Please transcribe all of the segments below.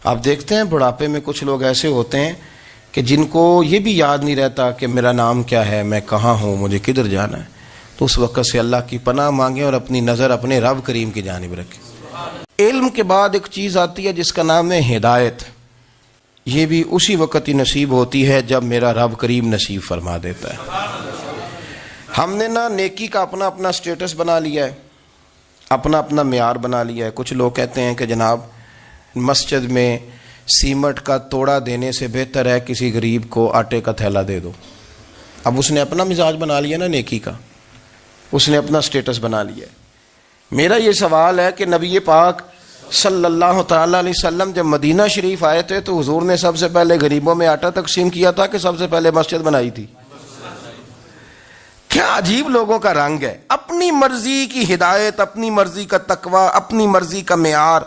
آپ دیکھتے ہیں بڑھاپے میں کچھ لوگ ایسے ہوتے ہیں کہ جن کو یہ بھی یاد نہیں رہتا کہ میرا نام کیا ہے، میں کہاں ہوں، مجھے کدھر جانا ہے. تو اس وقت سے اللہ کی پناہ مانگیں اور اپنی نظر اپنے رب کریم کی جانب رکھیں. علم کے بعد ایک چیز آتی ہے جس کا نام ہے ہدایت. یہ بھی اسی وقت ہی نصیب ہوتی ہے جب میرا رب کریم نصیب فرما دیتا ہے. ہم نے نا نیکی کا اپنا اپنا سٹیٹس بنا لیا ہے، اپنا اپنا معیار بنا لیا ہے. کچھ لوگ کہتے ہیں کہ جناب مسجد میں سیمٹ کا توڑا دینے سے بہتر ہے کسی غریب کو آٹے کا تھیلا دے دو. اب اس نے اپنا مزاج بنا لیا نا نیکی کا، اس نے اپنا سٹیٹس بنا لیا ہے. میرا یہ سوال ہے کہ نبی پاک صلی اللہ تعالی علیہ وسلم جب مدینہ شریف آئے تھے تو حضور نے سب سے پہلے غریبوں میں آٹا تقسیم کیا تھا کہ سب سے پہلے مسجد بنائی تھی؟ کیا عجیب لوگوں کا رنگ ہے. اپنی مرضی کی ہدایت، اپنی مرضی کا تقوی، اپنی مرضی کا معیار.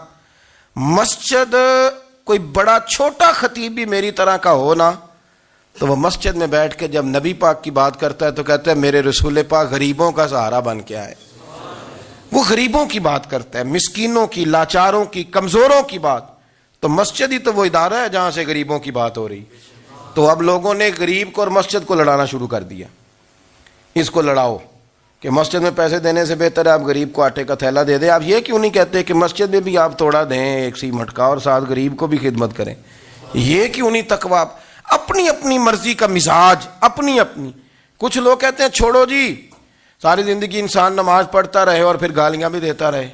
مسجد کوئی بڑا چھوٹا خطیب بھی میری طرح کا ہو نا تو وہ مسجد میں بیٹھ کے جب نبی پاک کی بات کرتا ہے تو کہتا ہے میرے رسول پاک غریبوں کا سہارا بن کے آئے. وہ غریبوں کی بات کرتا ہے، مسکینوں کی، لاچاروں کی، کمزوروں کی بات. تو مسجد ہی تو وہ ادارہ ہے جہاں سے غریبوں کی بات ہو رہی. تو اب لوگوں نے غریب کو اور مسجد کو لڑانا شروع کر دیا. اس کو لڑاؤ کہ مسجد میں پیسے دینے سے بہتر ہے آپ غریب کو آٹے کا تھیلا دے دیں. آپ یہ کیوں نہیں کہتے کہ مسجد میں بھی آپ توڑا دیں ایک سیمٹ کا اور ساتھ غریب کو بھی خدمت کریں؟ یہ کیوں نہیں تقویٰ؟ اپنی اپنی مرضی کا مزاج، اپنی اپنی. کچھ لوگ کہتے ہیں چھوڑو جی، ساری زندگی انسان نماز پڑھتا رہے اور پھر گالیاں بھی دیتا رہے،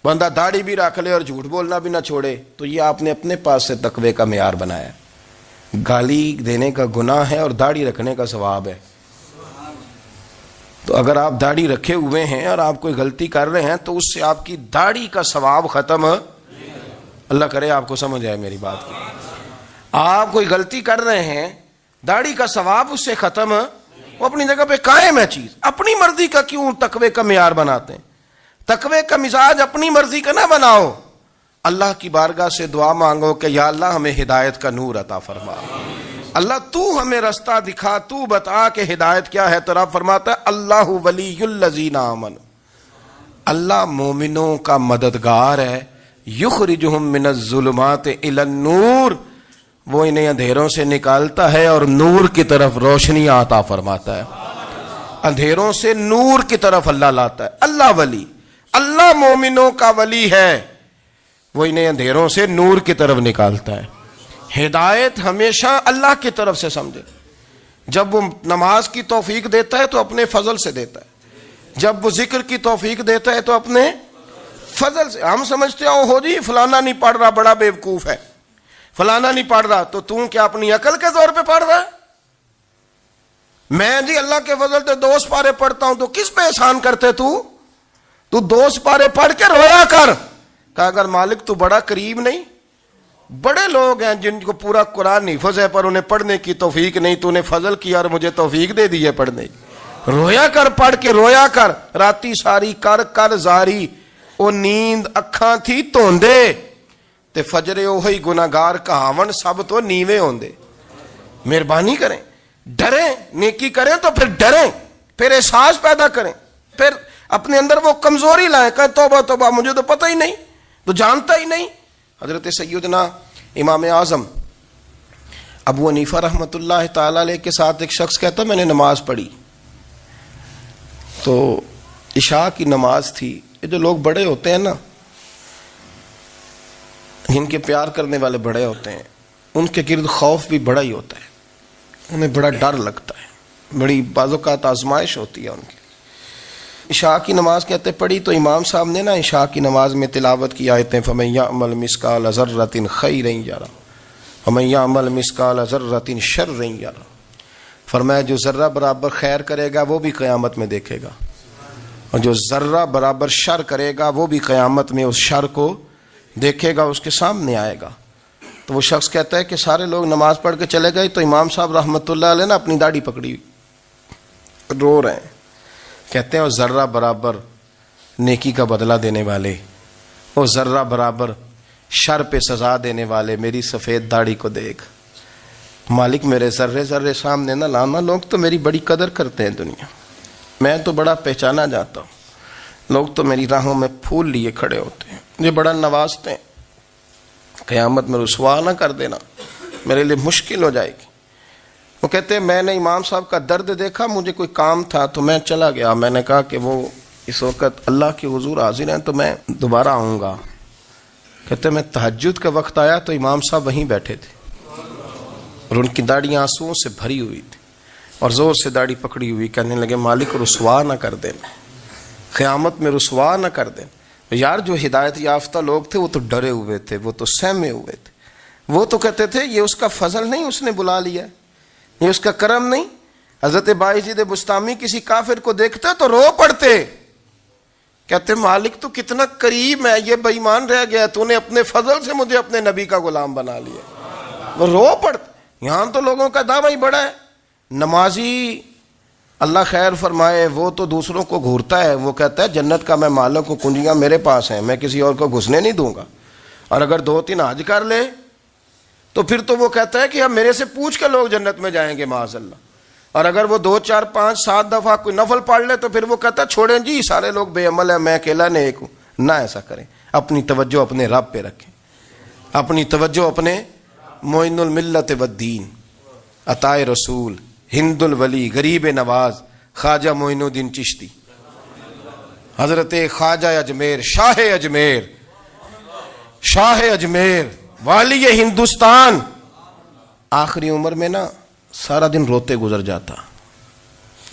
بندہ داڑھی بھی رکھ لے اور جھوٹ بولنا بھی نہ چھوڑے. تو یہ آپ نے اپنے پاس سے تقوی کا معیار بنایا. گالی دینے کا گناہ ہے اور داڑھی رکھنے کا ثواب ہے. تو اگر آپ داڑھی رکھے ہوئے ہیں اور آپ کوئی غلطی کر رہے ہیں تو اس سے آپ کی داڑھی کا ثواب ختم. اللہ کرے آپ کو سمجھ آئے میری بات کی. آپ کوئی غلطی کر رہے ہیں، داڑھی کا ثواب اس سے ختم، وہ اپنی جگہ پہ قائم ہے چیز. اپنی مرضی کا کیوں تقوی کا معیار بناتے ہیں؟ تقوی کا مزاج اپنی مرضی کا نہ بناؤ. اللہ کی بارگاہ سے دعا مانگو کہ یا اللہ ہمیں ہدایت کا نور عطا فرما. اللہ تو ہمیں رستہ دکھا، تو بتا کہ ہدایت کیا ہے. تو رب فرماتا ہے اللہ ولی الذین آمنوا، اللہ مومنوں کا مددگار ہے. یخرجہم من الظلمات الی النور، وہ انہیں اندھیروں سے نکالتا ہے اور نور کی طرف روشنی عطا فرماتا ہے. اندھیروں سے نور کی طرف اللہ لاتا ہے. اللہ ولی، اللہ مومنوں کا ولی ہے، وہ انہیں اندھیروں سے نور کی طرف نکالتا ہے. ہدایت ہمیشہ اللہ کی طرف سے سمجھے. جب وہ نماز کی توفیق دیتا ہے تو اپنے فضل سے دیتا ہے. جب وہ ذکر کی توفیق دیتا ہے تو اپنے فضل سے. ہم سمجھتے ہو جی فلانا نہیں پڑھ رہا بڑا بیوقوف ہے، فلانا نہیں پڑھ رہا، تو تم کیا اپنی عقل کے زور پہ پڑھ رہا ہے؟ میں جی اللہ کے فضل سے 2 سپارے پڑھتا ہوں، تو کس پہ احسان کرتے تو 2 سپارے پڑھ کے رویا کر. کہا اگر مالک تو بڑا قریب نہیں؟ بڑے لوگ ہیں جن کو پورا قرآن حفظ ہے پر انہیں پڑھنے کی توفیق نہیں، تو انہیں فضل کیا اور مجھے توفیق دے دی ہے پڑھنے کی. رویا کر، پڑھ کے رویا کر. راتی ساری کر کر زاری، او نیند اکھاں تھی توندے تے فجرے اوہی گناہگار کہاون سب تو نیوے ہوندے. مہربانی کریں، ڈریں، نیکی کریں تو پھر ڈریں، پھر احساس پیدا کریں، پھر اپنے اندر وہ کمزوری لائیں. کہیں توبہ توبہ، مجھے تو پتہ ہی نہیں، تو جانتا ہی نہیں. حضرت سیدنا امام اعظم ابو حنیفہ رحمۃ اللہ تعالی علیہ کے ساتھ ایک شخص کہتا میں نے نماز پڑھی تو عشاء کی نماز تھی. یہ جو لوگ بڑے ہوتے ہیں نا، جن کے پیار کرنے والے بڑے ہوتے ہیں، ان کے گرد خوف بھی بڑا ہی ہوتا ہے. انہیں بڑا ڈر لگتا ہے، بڑی بعض اوقات آزمائش ہوتی ہے ان کی. عشاء کی نماز کہتے پڑھی تو امام صاحب نے نا عشاء کی نماز میں تلاوت کی آیتیں فَمَن يَعْمَلْ مِثْقَالَ ذَرَّةٍ خَيْرًا يَرَهُ وَمَن يَعْمَلْ مِثْقَالَ ذَرَّةٍ شَرًّا يَرَهُ. فرمایا جو ذرہ برابر خیر کرے گا وہ بھی قیامت میں دیکھے گا، اور جو ذرہ برابر شر کرے گا وہ بھی قیامت میں اس شر کو دیکھے گا، اس کے سامنے آئے گا. تو وہ شخص کہتا ہے کہ سارے لوگ نماز پڑھ کے چلے گئے تو امام صاحب رحمۃ اللہ علیہ نے اپنی داڑھی پکڑی، رو رہے ہیں. کہتے ہیں وہ ذرہ برابر نیکی کا بدلہ دینے والے، وہ ذرہ برابر شر پہ سزا دینے والے میری سفید داڑھی کو دیکھ. مالک میرے ذرے ذرے سامنے نہ لانا. لوگ تو میری بڑی قدر کرتے ہیں دنیا، میں تو بڑا پہچانا جاتا ہوں. لوگ تو میری راہوں میں پھول لیے کھڑے ہوتے ہیں، مجھے بڑا نوازتے ہیں. قیامت میں رسوا نہ کر دینا، میرے لیے مشکل ہو جائے گی۔ وہ کہتے ہیں میں نے امام صاحب کا درد دیکھا، مجھے کوئی کام تھا تو میں چلا گیا، میں نے کہا کہ وہ اس وقت اللہ کے حضور حاضر ہیں تو میں دوبارہ آؤں گا۔ کہتے ہیں میں تہجد کا وقت آیا تو امام صاحب وہیں بیٹھے تھے اور ان کی داڑیاں آنسوؤں سے بھری ہوئی تھی اور زور سے داڑھی پکڑی ہوئی، کہنے لگے مالک رسوا نہ کر دینا، قیامت میں رسوا نہ کر دینا۔ یار جو ہدایت یافتہ لوگ تھے وہ تو ڈرے ہوئے تھے، وہ تو سہمے ہوئے تھے، وہ تو کہتے تھے یہ اس کا فضل نہیں، اس نے بلا لیا، یہ اس کا کرم نہیں۔ حضرت باعزید بستامی کسی کافر کو دیکھتے تو رو پڑتے، کہتے مالک تو کتنا قریب ہے، یہ بے ایمان رہ گیا، تو نے اپنے فضل سے مجھے اپنے نبی کا غلام بنا لیا۔ وہ رو پڑتے۔ یہاں تو لوگوں کا دعویٰ ہی بڑا ہے۔ نمازی اللہ خیر فرمائے وہ تو دوسروں کو گھورتا ہے، وہ کہتا ہے جنت کا میں مالک ہوں، کنجیاں میرے پاس ہیں، میں کسی اور کو گھسنے نہیں دوں گا۔ اور اگر 2-3 حج کر لے تو پھر تو وہ کہتا ہے کہ اب میرے سے پوچھ کے لوگ جنت میں جائیں گے معاذ اللہ۔ اور اگر وہ 2 4 5 7 دفعہ کوئی نفل پڑھ لے تو پھر وہ کہتا ہے چھوڑیں جی سارے لوگ بے عمل ہیں، میں اکیلا نیک ہوں۔ نہ ایسا کریں، اپنی توجہ اپنے رب پہ رکھیں، اپنی توجہ اپنے معین الملت والدین، عطائے رسول، ہند الولی، غریب نواز، خواجہ معین الدین چشتی، حضرت خواجہ اجمیر، شاہ اجمیر، والی ہندوستان۔ آخری عمر میں نا سارا دن روتے گزر جاتا،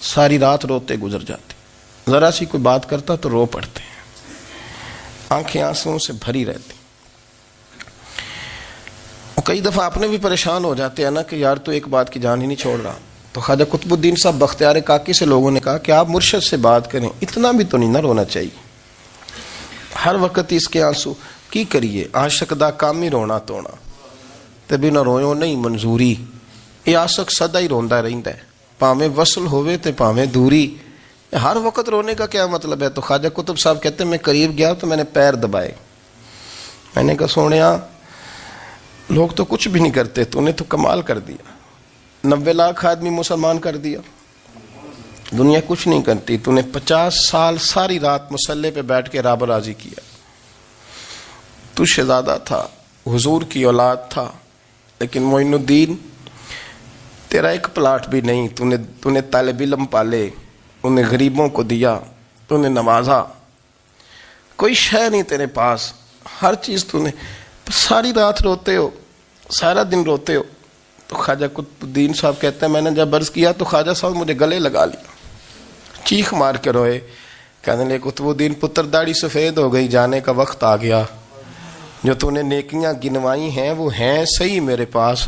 ساری رات روتے گزر جاتی، ذرا سی کوئی بات کرتا تو رو پڑتے ہیں، آنکھیں آنسوؤں سے بھری رہتی۔ کئی دفعہ اپنے بھی پریشان ہو جاتے ہیں نا کہ یار تو ایک بات کی جان ہی نہیں چھوڑ رہا۔ تو خواجہ قطب الدین صاحب بختیار کاکی سے لوگوں نے کہا کہ آپ مرشد سے بات کریں، اتنا بھی تو نہیں نہ رونا چاہیے، ہر وقت اس کے آنسو کی کریے، عاشق دا کام ہی رونا تونا تے بنا رویوں نہیں منظوری۔ یہ عاشق سدا ہی روندا رہندا ہے، پاویں وصل ہوئے تے پاویں دوری، ہر وقت رونے کا کیا مطلب ہے؟ تو خواجہ قطب صاحب کہتے ہیں میں قریب گیا تو میں نے پیر دبائے، میں نے کہا سونیا لوگ تو کچھ بھی نہیں کرتے، تو نے تو کمال کر دیا، 90 لاکھ آدمی مسلمان کر دیا، دنیا کچھ نہیں کرتی، تو نے 50 سال ساری رات مصلے پہ بیٹھ کے رب راضی کیا۔ تو شہزادہ تھا، حضور کی اولاد تھا، لیکن معین الدین تیرا ایک پلاٹ بھی نہیں، تو نے طالب علم پالے، انہیں غریبوں کو دیا، تو نے نوازا، کوئی شے نہیں تیرے پاس، ہر چیز تو نے، ساری رات روتے ہو، سارا دن روتے ہو۔ تو خواجہ قطب الدین صاحب کہتے ہیں میں نے جب عرض کیا تو خواجہ صاحب مجھے گلے لگا لیا، چیخ مار کے روئے، کہنے لگے قطب الدین پتر داڑھی سفید ہو گئی، جانے کا وقت آ گیا، جو تو نے نیکیاں گنوائی ہیں وہ ہیں صحیح میرے پاس،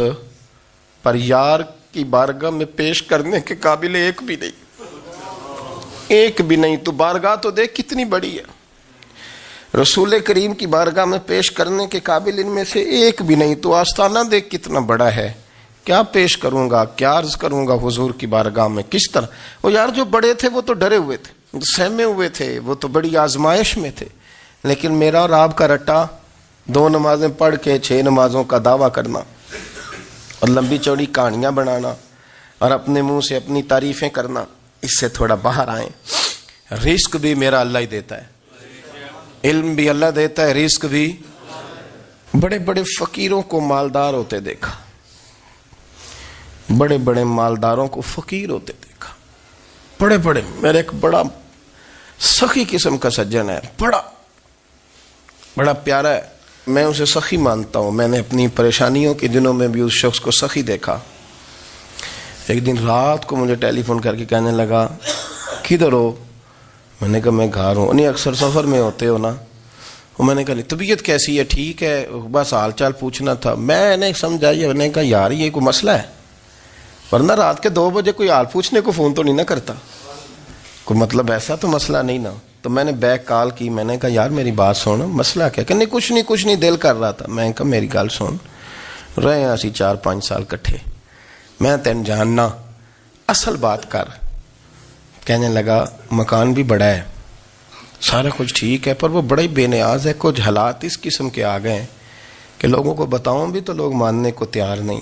پر یار کی بارگاہ میں پیش کرنے کے قابل ایک بھی نہیں، تو بارگاہ تو دیکھ کتنی بڑی ہے، رسول کریم کی بارگاہ میں پیش کرنے کے قابل ان میں سے ایک بھی نہیں، تو آستانہ دیکھ کتنا بڑا ہے، کیا پیش کروں گا، کیا عرض کروں گا حضور کی بارگاہ میں، کس طرح؟ وہ یار جو بڑے تھے وہ تو ڈرے ہوئے تھے، سہمے ہوئے تھے، وہ تو بڑی آزمائش میں تھے، لیکن میرا اور آپ کا رٹا 2 نمازیں پڑھ کے 6 نمازوں کا دعویٰ کرنا اور لمبی چوڑی کہانیاں بنانا اور اپنے منہ سے اپنی تعریفیں کرنا، اس سے تھوڑا باہر آئیں۔ رزق بھی میرا اللہ ہی دیتا ہے، علم بھی اللہ دیتا ہے، رزق بھی۔ بڑے بڑے فقیروں کو مالدار ہوتے دیکھا، بڑے بڑے مالداروں کو فقیر ہوتے دیکھا، بڑے بڑے، میرے ایک بڑا سخی قسم کا سجن ہے، بڑا پیارا ہے، میں اسے سخی مانتا ہوں، میں نے اپنی پریشانیوں کے دنوں میں بھی اس شخص کو سخی دیکھا۔ ایک دن رات کو مجھے ٹیلی فون کر کے کہنے لگا کدھر ہو؟ میں نے کہا میں گھر ہوں۔ نہیں اکثر سفر میں ہوتے ہو نا؟ میں نے کہا طبیعت کیسی ہے؟ ٹھیک ہے، بس حال چال پوچھنا تھا۔ میں نے سمجھائی، میں نے کہا یار یہ کوئی مسئلہ ہے، ورنہ رات کے 2 بجے کوئی حال پوچھنے کو فون تو نہیں نہ کرتا، کوئی مطلب ایسا تو مسئلہ نہیں نا۔ تو میں نے بیک کال کی، میں نے کہا یار میری بات سن، مسئلہ کیا؟ کہ نہیں کچھ نہیں دل کر رہا تھا۔ میں نے کہا میری گل سن، رہے ہیں اسی 4-5 سال کٹھے، میں تین جاننا، اصل بات کر۔ کہنے لگا مکان بھی بڑا ہے، سارا کچھ ٹھیک ہے، پر وہ بڑا ہی بے نیاز ہے، کچھ حالات اس قسم کے آ گئے ہیں کہ لوگوں کو بتاؤں بھی تو لوگ ماننے کو تیار نہیں،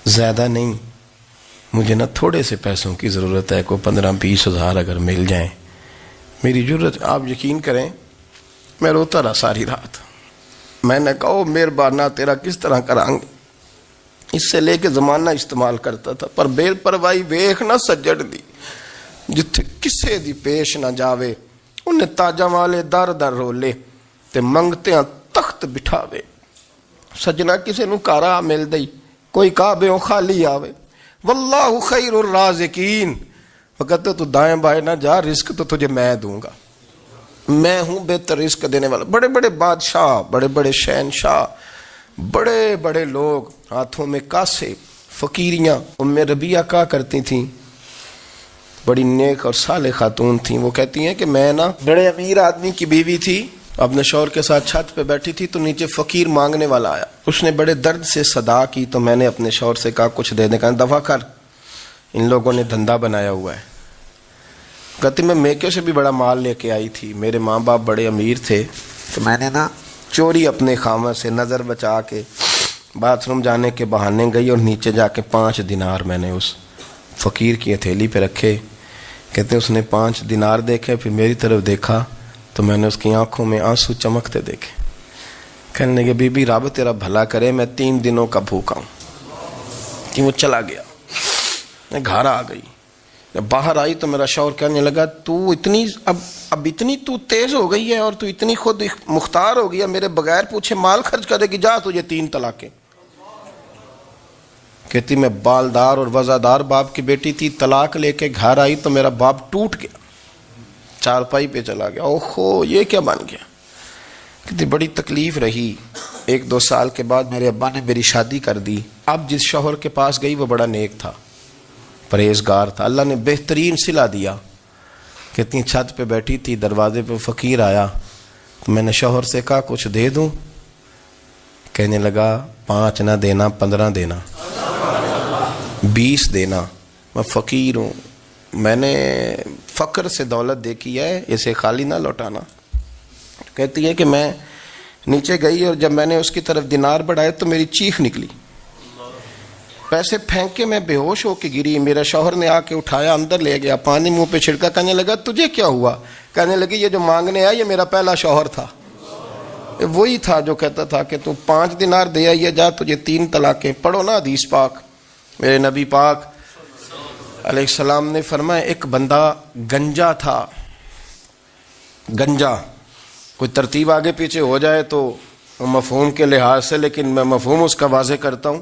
زیادہ نہیں، مجھے نا تھوڑے سے پیسوں کی ضرورت ہے، کوئی 15-20 ہزار اگر مل جائیں، میری ضرورت۔ آپ یقین کریں میں روتا رہا ساری رات، میں نے کہا مہربانہ تیرا کس طرح کرانگے، اس سے لے کے زمانہ استعمال کرتا تھا، پر بے پرواہی ویخ نہ سجڑ دی، جتھے کسے دی پیش نہ جاوے انہیں تاجاں والے در در رولے تے منگتے ہیں تخت بٹھاوے، سجنا کسے نو کارا مل دئی کوئی کعبے خالی آوے، واللہ خیر الرازقین، وقت تو دائیں بائیں نہ جا، رزق تو تجھے میں دوں گا، میں ہوں بہتر رزق دینے والا۔ بڑے بڑے بادشاہ، بڑے بڑے شہنشاہ، بڑے بڑے لوگ ہاتھوں میں کاسے، فقیریاں، ام ربیہ کہا کرتی تھیں، بڑی نیک اور صالح خاتون تھیں، وہ کہتی ہیں کہ میں نا بڑے امیر آدمی کی بیوی تھی، اپنے شوہر کے ساتھ چھت پہ بیٹھی تھی تو نیچے فقیر مانگنے والا آیا، اس نے بڑے درد سے صدا کی تو میں نے اپنے شوہر سے کہا کچھ دے دیں، کہا دفع کر، ان لوگوں نے دھندا بنایا ہوا ہے۔ کہتی میں میکے سے بھی بڑا مال لے کے آئی تھی، میرے ماں باپ بڑے امیر تھے تو میں نے نا چوری اپنے خامہ سے نظر بچا کے باتھ روم جانے کے بہانے گئی اور نیچے جا کے 5 دینار میں نے اس فقیر کی ہتھیلی پہ رکھے۔ کہتے اس نے 5 دینار دیکھے، پھر میری طرف دیکھا تو میں نے اس کی آنکھوں میں آنسو چمکتے دیکھے، کہنے لگے بی بی رب تیرا بھلا کرے، میں 3 دنوں کا بھوکا ہوں۔ کہ وہ چلا گیا، میں گھر آ گئی، جب باہر آئی تو میرا شوہر کہنے لگا تو اتنی اب اتنی تو تیز ہو گئی ہے اور تو اتنی خود مختار ہو گئی ہے، میرے بغیر پوچھے مال خرچ کرے گی، جا تجھے 3 طلاقیں۔ کہتی میں بالدار اور وزادار باپ کی بیٹی تھی، طلاق لے کے گھر آئی تو میرا باپ ٹوٹ گیا، چارپائی پہ چلا گیا، اوہو یہ کیا بن گیا۔ کہتی بڑی تکلیف رہی، 1-2 سال کے بعد میرے ابا نے میری شادی کر دی۔ اب جس شوہر کے پاس گئی وہ بڑا نیک تھا، پرہیزگار تھا، اللہ نے بہترین صلہ دیا۔ کتنی چھت پہ بیٹھی تھی، دروازے پہ فقیر آیا تو میں نے شوہر سے کہا کچھ دے دوں، کہنے لگا 5 نہ دینا، 15 دینا، 20 دینا، میں فقیر ہوں، میں نے فقر سے دولت دیکھی ہے، اسے خالی نہ لوٹانا۔ کہتی ہے کہ میں نیچے گئی اور جب میں نے اس کی طرف دینار بڑھائے تو میری چیخ نکلی، پیسے پھینک کے میں بے ہوش ہو کے گری، میرا شوہر نے آ کے اٹھایا، اندر لے گیا، پانی منہ پہ چھڑکا، کہنے لگا تجھے کیا ہوا؟ کہنے لگی یہ جو مانگنے آیا یہ میرا پہلا شوہر تھا، وہی تھا جو کہتا تھا کہ تو 5 دینار دے آئیے، جا تجھے 3 طلاقیں۔ پڑھو نا حدیث پاک، میرے نبی پاک علیہ السلام نے فرمایا ایک بندہ گنجا تھا، گنجا، کوئی ترتیب آگے پیچھے ہو جائے تو مفہوم کے لحاظ سے، لیکن میں مفہوم اس کا واضح کرتا ہوں،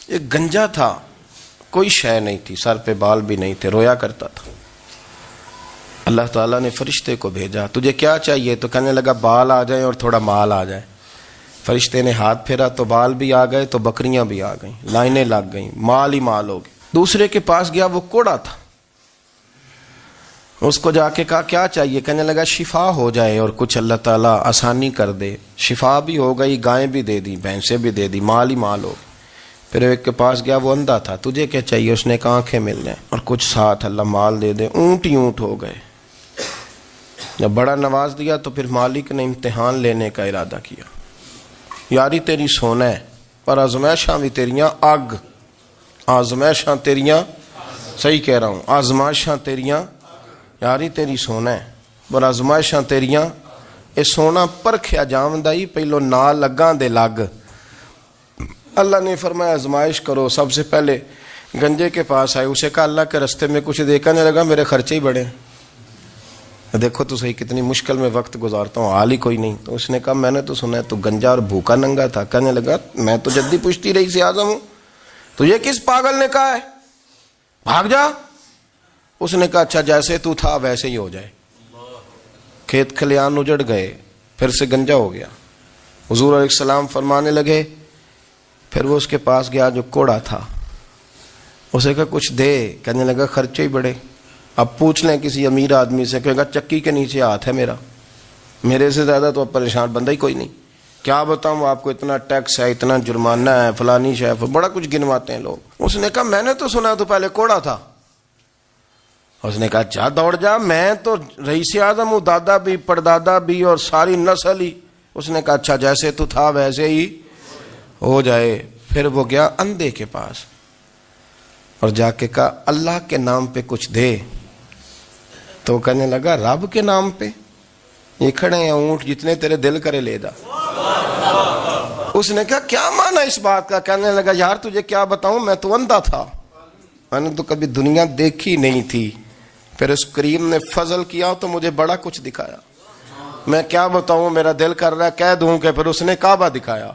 ایک گنجا تھا، کوئی شے نہیں تھی، سر پہ بال بھی نہیں تھے، رویا کرتا تھا۔ اللہ تعالیٰ نے فرشتے کو بھیجا، تجھے کیا چاہیے؟ تو کہنے لگا بال آ جائیں اور تھوڑا مال آ جائے۔ فرشتے نے ہاتھ پھیرا تو بال بھی آ گئے تو بکریاں بھی آ گئیں، لائنیں لگ گئیں، مال ہی مال ہو گئے۔ دوسرے کے پاس گیا، وہ کوڑا تھا، اس کو جا کے کہا کیا چاہیے؟ کہنے لگا شفا ہو جائے اور کچھ اللہ تعالیٰ آسانی کر دے۔ شفا بھی ہو گئی، گائیں بھی دے دی، بھینسیں بھی دے دی، مال ہی مال ہو۔ پھر ایک کے پاس گیا، وہ اندھا تھا، تجھے کیا چاہیے؟ اس نے کہا آنکھیں مل جائیں اور کچھ ساتھ اللہ مال دے دے۔ اونٹ ہی اونٹ ہو گئے۔ جب بڑا نواز دیا تو پھر مالک نے امتحان لینے کا ارادہ کیا، یاری تیری سونا ہے پر آزمائشاں بھی تیریاں اگ، آزمائشاں تیریاں، صحیح کہہ رہا ہوں، آزمائشاں تیریاں، یاری تیری سونا ہے پر آزمائشاں تیریاں، اے سونا پرکھیا جامدہ ہی پہلو نال لگاں دے لگ۔ اللہ نے فرمایا آزمائش کرو۔ سب سے پہلے گنجے کے پاس آئے، اسے کہا اللہ کے رستے میں کچھ دیکھا نہیں لگا، میرے خرچے ہی بڑے، دیکھو تو صحیح کتنی مشکل میں وقت گزارتا ہوں، حال ہی کوئی نہیں۔ تو اس نے کہا میں نے تو سنا ہے تو گنجا اور بھوکا ننگا تھا۔ کہنے لگا میں تو جدی پشتی رئیس اعظم ہوں، تو یہ کس پاگل نے کہا ہے بھاگ جا؟ اس نے کہا اچھا جیسے تو تھا ویسے ہی ہو جائے۔ کھیت کھلیان اجڑ گئے، پھر سے گنجا ہو گیا۔ حضور علیہ السلام فرمانے لگے، پھر وہ اس کے پاس گیا جو کوڑا تھا، اسے کہا کچھ دے، کہنے لگا خرچے ہی بڑے۔ اب پوچھ لیں کسی امیر آدمی سے، کہے گا چکی کے نیچے ہاتھ ہے میرا، میرے سے زیادہ تو اب پریشان بندہ ہی کوئی نہیں، کیا بتاؤں آپ کو، اتنا ٹیکس ہے، اتنا جرمانہ ہے، فلانی شے، بڑا کچھ گنواتے ہیں لوگ۔ اس نے کہا میں نے تو سنا تو پہلے کوڑا تھا۔ اس نے کہا جا دوڑ جا، میں تو رئیس اعظم ہوں، دادا بھی پردادا بھی اور ساری نسل ہی۔ اس نے کہا اچھا جیسے تو تھا ویسے ہی ہو جائے۔ پھر وہ گیا اندھے کے پاس اور جا کے کہا اللہ کے نام پہ کچھ دے۔ تو کہنے لگا رب کے نام پہ؟ یہ کھڑے ہیں اونٹ، جتنے تیرے دل کرے لے جا۔ اس نے کہا کیا معنی اس بات کا؟ کہنے لگا یار تجھے کیا بتاؤں، میں تو اندھا تھا، میں نے تو کبھی دنیا دیکھی نہیں تھی، پھر اس کریم نے فضل کیا تو مجھے بڑا کچھ دکھایا، میں کیا بتاؤں، میرا دل کر رہا ہے کہہ دوں کہ پھر اس نے کعبہ دکھایا،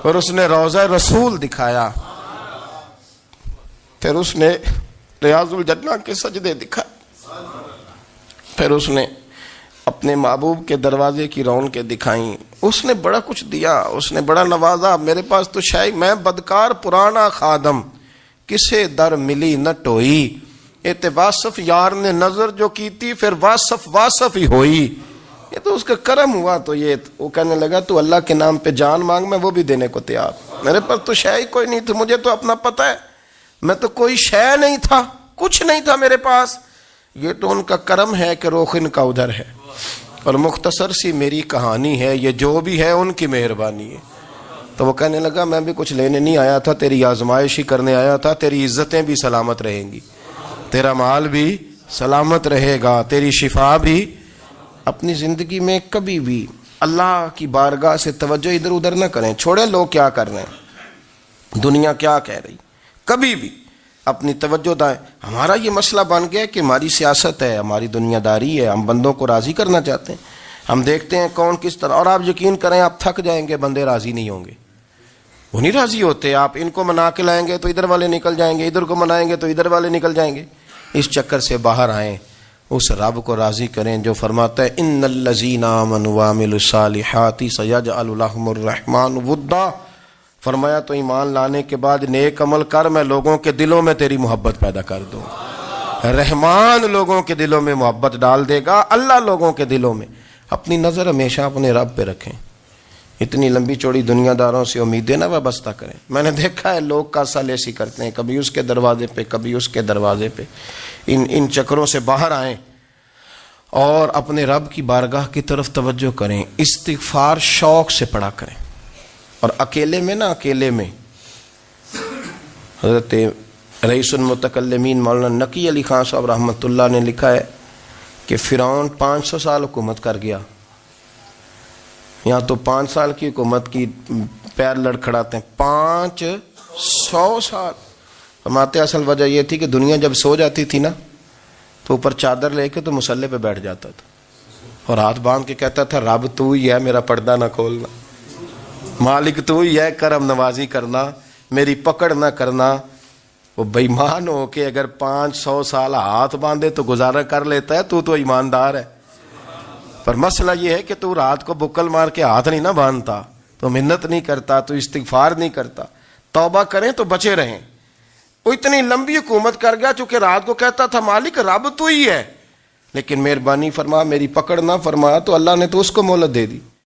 پھر اس نے روضہ رسول دکھایا، پھر اس نے ریاض الجنہ کے سجدے دکھائے، پھر اس نے اپنے محبوب کے دروازے کی رونقیں دکھائیں، اس نے بڑا کچھ دیا، اس نے بڑا نوازا۔ میرے پاس تو شاید میں بدکار پرانا خادم، کسے در ملی نہ ٹوئی، اے واصف یار نے نظر جو کی تھی، پھر واصف ہی ہوئی، یہ تو اس کا کرم ہوا۔ تو یہ وہ کہنے لگا تو اللہ کے نام پہ جان مانگ، میں وہ بھی دینے کو تیار، میرے پاس تو شے کوئی نہیں تھی، مجھے تو اپنا پتہ ہے، میں تو کوئی شے نہیں تھا، کچھ نہیں تھا میرے پاس، یہ تو ان کا کرم ہے کہ رخ ان کا ادھر ہے، اور مختصر سی میری کہانی ہے، یہ جو بھی ہے ان کی مہربانی ہے۔ تو وہ کہنے لگا میں بھی کچھ لینے نہیں آیا تھا، تیری آزمائش ہی کرنے آیا تھا، تیری عزتیں بھی سلامت رہیں گی، تیرا مال بھی سلامت رہے گا، تیری شفا بھی۔ اپنی زندگی میں کبھی بھی اللہ کی بارگاہ سے توجہ ادھر ادھر نہ کریں، چھوڑیں لوگ کیا کر رہے ہیں، دنیا کیا کہہ رہی، کبھی بھی اپنی توجہ دائیں۔ ہمارا یہ مسئلہ بن گیا کہ ہماری سیاست ہے، ہماری دنیا داری ہے، ہم بندوں کو راضی کرنا چاہتے ہیں، ہم دیکھتے ہیں کون کس طرح، اور آپ یقین کریں آپ تھک جائیں گے، بندے راضی نہیں ہوں گے، وہ نہیں راضی ہوتے، آپ ان کو منا کے لائیں گے تو ادھر والے نکل جائیں گے، ادھر کو منائیں گے تو ادھر والے نکل جائیں گے۔ اس چکر سے باہر آئیں، اس رب کو راضی کریں جو فرماتا ہے ان الذین آمنوا وعملوا الصالحات سیجعل لهم الرحمن ودا۔ فرمایا تو ایمان لانے کے بعد نیک عمل کر، میں لوگوں کے دلوں میں تیری محبت پیدا کر دوں۔ رحمان لوگوں کے دلوں میں محبت ڈال دے گا، اللہ لوگوں کے دلوں میں۔ اپنی نظر ہمیشہ اپنے رب پہ رکھیں، اتنی لمبی چوڑی دنیا داروں سے امیدیں نہ وابستہ کریں۔ میں نے دیکھا ہے لوگ کا سال ایسی کرتے ہیں، کبھی اس کے دروازے پہ کبھی اس کے دروازے پہ، ان چکروں سے باہر آئیں اور اپنے رب کی بارگاہ کی طرف توجہ کریں، استغفار شوق سے پڑھا کریں، اور اکیلے میں نا، اکیلے میں حضرت رئیس المتکلمین مولانا نقی علی خان صاحب رحمۃ اللہ نے لکھا ہے کہ فرعون 500 سال حکومت کر گیا، یہاں تو 5 سال کی حکومت کی پیر لڑکھڑاتے ہیں، 500 سال۔ فرماتے اصل وجہ یہ تھی کہ دنیا جب سو جاتی تھی نا تو اوپر چادر لے کے تو مصلے پہ بیٹھ جاتا تھا اور ہاتھ باندھ کے کہتا تھا رب تو ہی ہے، میرا پردہ نہ کھولنا، مالک تو ہی ہے، کرم نوازی کرنا، میری پکڑ نہ کرنا۔ وہ بے ایمان ہو کے اگر 500 سال ہاتھ باندھے تو گزارا کر لیتا ہے، تو ایماندار ہے، پر مسئلہ یہ ہے کہ تو رات کو بکل مار کے ہاتھ نہیں نہ باندھتا، تو منت نہیں کرتا، تو استغفار نہیں کرتا۔ توبہ کریں تو بچے رہیں۔ وہ اتنی لمبی حکومت کر گیا چونکہ رات کو کہتا تھا مالک رب تو ہی ہے، لیکن مہربانی فرما، میری پکڑ نہ فرما، تو اللہ نے تو اس کو مہلت دے دی۔